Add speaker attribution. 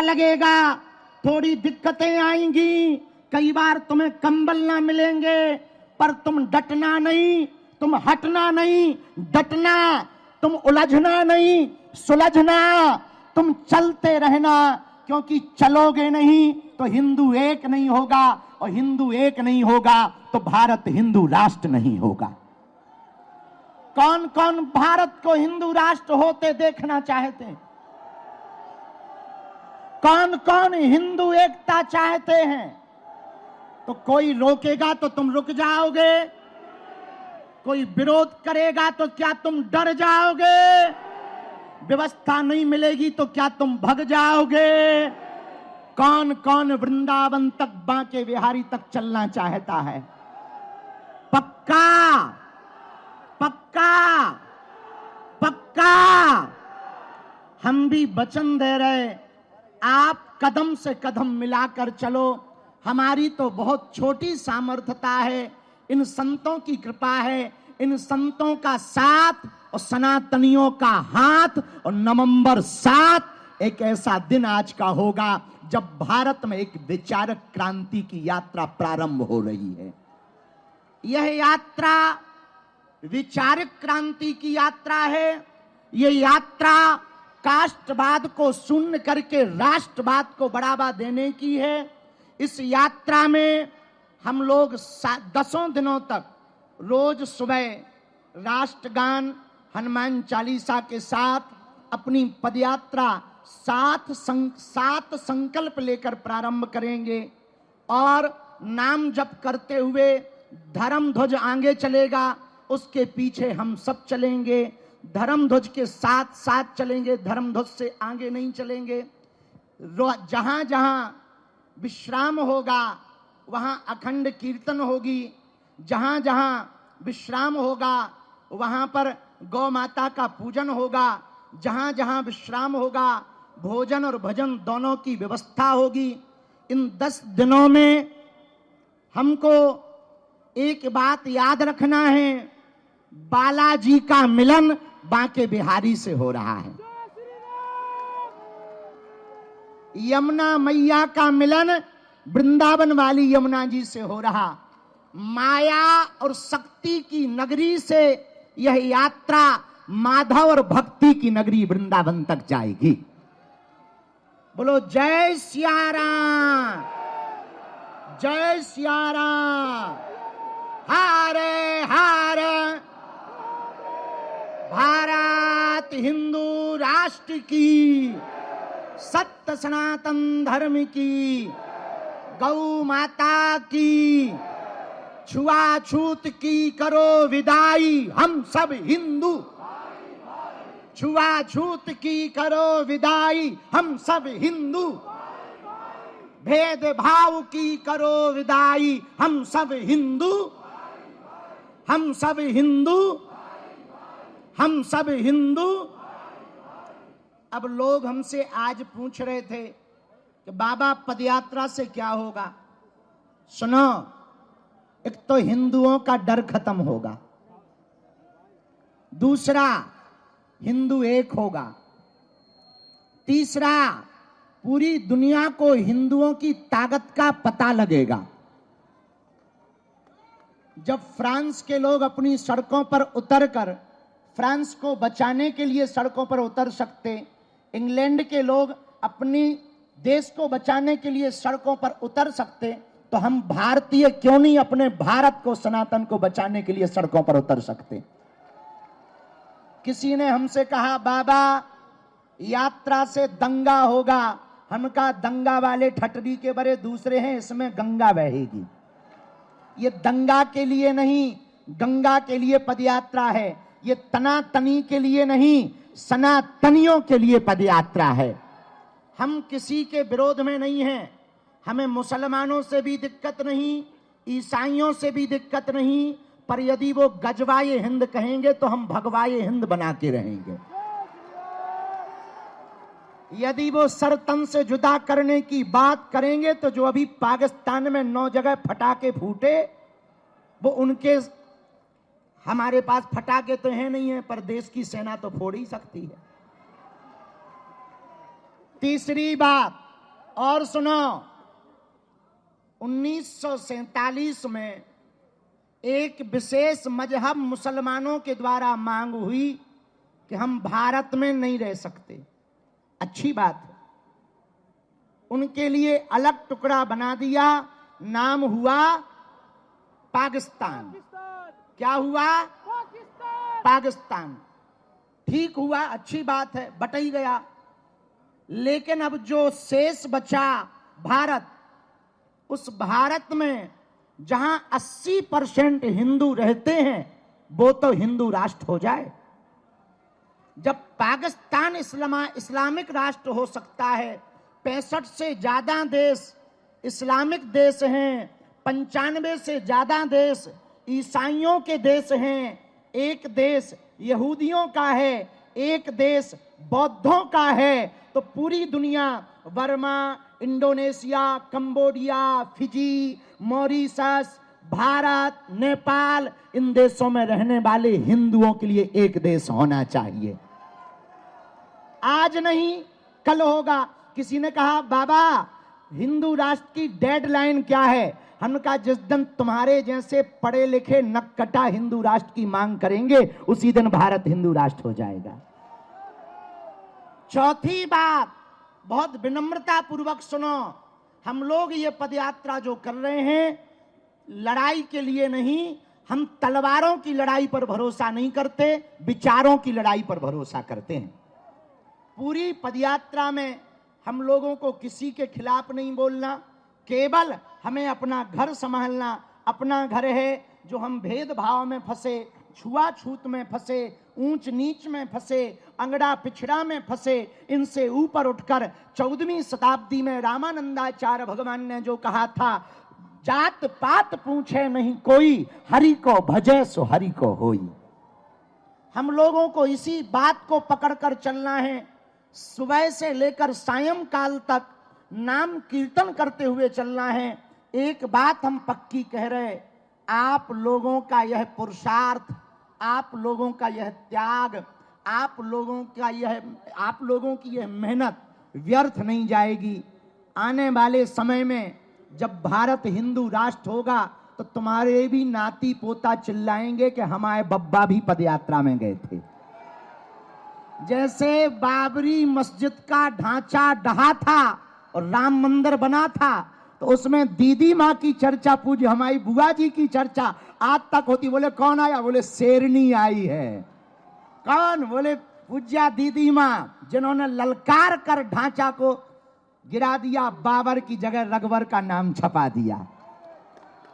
Speaker 1: लगेगा, थोड़ी दिक्कतें आएंगी, कई बार तुम्हें कंबल ना मिलेंगे, पर तुम डटना नहीं, तुम हटना नहीं, डटना, तुम उलझना नहीं, सुलझना, तुम चलते रहना, क्योंकि चलोगे नहीं तो हिंदू एक नहीं होगा, और हिंदू एक नहीं होगा तो भारत हिंदू राष्ट्र नहीं होगा। कौन कौन भारत को हिंदू राष्ट्र होते देखना चाहते हैं? कौन कौन हिंदू एकता चाहते हैं? तो कोई रोकेगा तो तुम रुक जाओगे, कोई विरोध करेगा तो क्या तुम डर जाओगे? व्यवस्था नहीं मिलेगी तो क्या तुम भग जाओगे? कौन कौन वृंदावन तक, बांके बिहारी तक चलना चाहता है? पक्का पक्का पक्का। हम भी वचन दे रहे, आप कदम से कदम मिलाकर चलो। हमारी तो बहुत छोटी सामर्थ्यता है, इन संतों की कृपा है, इन संतों का साथ और सनातनियों का हाथ। और नवंबर 7 एक ऐसा दिन आज का होगा जब भारत में एक विचारक क्रांति की यात्रा प्रारंभ हो रही है। यह यात्रा विचारक क्रांति की यात्रा है। यह यात्रा कास्टवाद को शून्य करके राष्ट्रवाद को बढ़ावा देने की है। इस यात्रा में हम लोग 10 दिनों तक रोज सुबह राष्ट्रगान, हनुमान चालीसा के साथ अपनी पदयात्रा 7 संकल्प लेकर प्रारंभ करेंगे। और नाम जप करते हुए धर्म ध्वज आगे चलेगा, उसके पीछे हम सब चलेंगे। धर्म ध्वज के साथ साथ चलेंगे, धर्म ध्वज से आगे नहीं चलेंगे। जहां जहां विश्राम होगा वहां अखंड कीर्तन होगी। जहां जहां विश्राम होगा वहां पर गौ माता का पूजन होगा। जहां जहां विश्राम होगा भोजन और भजन दोनों की व्यवस्था होगी। इन 10 दिनों में हमको एक बात याद रखना है, बालाजी का मिलन बांके बिहारी से हो रहा है। यमुना मैया का मिलन वृंदावन वाली यमुना जी से हो रहा। माया और शक्ति की नगरी से यह यात्रा माधव और भक्ति की नगरी वृंदावन तक जाएगी। बोलो जय सिया राम, जय सिया राम। हरे हरे। भारत हिंदू राष्ट्र की, सत्य सनातन धर्म की, गौ माता की, छुआछूत की करो विदाई, हम सब हिंदू। छुआछूत की करो विदाई, हम सब हिंदू। भेदभाव की करो विदाई, हम सब हिंदू। हम सब हिंदू, हम सब हिंदू। अब लोग हमसे आज पूछ रहे थे कि बाबा पदयात्रा से क्या होगा। सुनो, एक तो हिंदुओं का डर खत्म होगा, दूसरा हिंदू एक होगा, तीसरा पूरी दुनिया को हिंदुओं की ताकत का पता लगेगा। जब फ्रांस के लोग अपनी सड़कों पर उतरकर फ्रांस को बचाने के लिए सड़कों पर उतर सकते, इंग्लैंड के लोग अपनी देश को बचाने के लिए सड़कों पर उतर सकते, तो हम भारतीय क्यों नहीं अपने भारत को, सनातन को बचाने के लिए सड़कों पर उतर सकते। किसी ने हमसे कहा बाबा यात्रा से दंगा होगा। हम कहा दंगा वाले ठटरी के बड़े दूसरे हैं, इसमें गंगा बहेगी। ये दंगा के लिए नहीं, गंगा के लिए पदयात्रा है। ये तनातनी के लिए नहीं, सनातनियों के लिए पदयात्रा है। हम किसी के विरोध में नहीं हैं। हमें मुसलमानों से भी दिक्कत नहीं, ईसाइयों से भी दिक्कत नहीं, पर यदि वो गजवाए हिंद कहेंगे तो हम भगवाए हिंद बना के रहेंगे। यदि वो सर तन से जुदा करने की बात करेंगे तो जो अभी पाकिस्तान में 9 जगह फटाके फूटे, वो उनके, हमारे पास फटाके तो हैं नहीं है, पर देश की सेना तो फोड़ ही सकती है। तीसरी बात, और सुनो, 1947 में एक विशेष मजहब मुसलमानों के द्वारा मांग हुई कि हम भारत में नहीं रह सकते। अच्छी बात है, उनके लिए अलग टुकड़ा बना दिया, नाम हुआ पाकिस्तान। क्या हुआ? पाकिस्तान। ठीक हुआ, अच्छी बात है, बट ही गया। लेकिन अब जो शेष बचा भारत, उस भारत में जहां 80% हिंदू रहते हैं, वो तो हिंदू राष्ट्र हो जाए। जब पाकिस्तान इस्लामिक राष्ट्र हो सकता है, 65 से ज्यादा देश इस्लामिक देश हैं, 95 से ज्यादा देश ईसाइयों के देश हैं, एक देश यहूदियों का है, एक देश बौद्धों का है, तो पूरी दुनिया, Burma, Indonesia, Cambodia, Fiji, Mauritius, Bharat, Nepal, इन देशों में रहने वाले हिंदुओं के लिए एक देश होना चाहिए। आज नहीं कल होगा। किसी ने कहा, बाबा हिंदू राष्ट्र की डेडलाइन क्या है? हमने कहा, जिस दिन तुम्हारे जैसे पढ़े लिखे नक्कटा हिंदू राष्ट्र की मांग करेंगे, उसी दिन भारत हिंदू राष्ट्र हो जाएगा। चौथी बात, बहुत विनम्रता पूर्वक सुनो, हम लोग ये पदयात्रा जो कर रहे हैं, लड़ाई के लिए नहीं, हम तलवारों की लड़ाई पर भरोसा नहीं करते, विचारों की लड़ाई पर भरोसा करते हैं। पूरी पदयात्रा में हम लोगों को किसी के खिलाफ नहीं बोलना, केवल हमें अपना घर संभालना। अपना घर है जो हम भेदभाव में फंसे, छुआछूत में फंसे, ऊंच नीच में फंसे, अंगड़ा पिछड़ा में फंसे, इनसे ऊपर उठकर 14वीं शताब्दी में रामानंदाचार्य भगवान ने जो कहा था, जात पात पूछे नहीं कोई, हरि को भजे सो हरि को होई। हम लोगों को इसी बात को पकड़कर चलना है। सुबह से लेकर सायंकाल तक नाम कीर्तन करते हुए चलना है। एक बात हम पक्की कह रहे, आप लोगों का यह पुरुषार्थ, आप लोगों का यह त्याग, आप लोगों की यह मेहनत व्यर्थ नहीं जाएगी। आने वाले समय में जब भारत हिंदू राष्ट्र होगा, तो तुम्हारे भी नाती पोता चिल्लाएंगे कि हमारे बब्बा भी पदयात्रा में गए थे। जैसे बाबरी मस्जिद का ढांचा ढहा था और राम मंदिर बना था, तो उसमें दीदी माँ की चर्चा, पूज्य हमारी बुआ जी की चर्चा आज तक होती। बोले कौन आया? बोले शेरनी आई है। कौन? बोले पूज्या दीदी माँ, जिन्होंने ललकार कर ढांचा को गिरा दिया, बाबर की जगह रघुवर का नाम छपा दिया।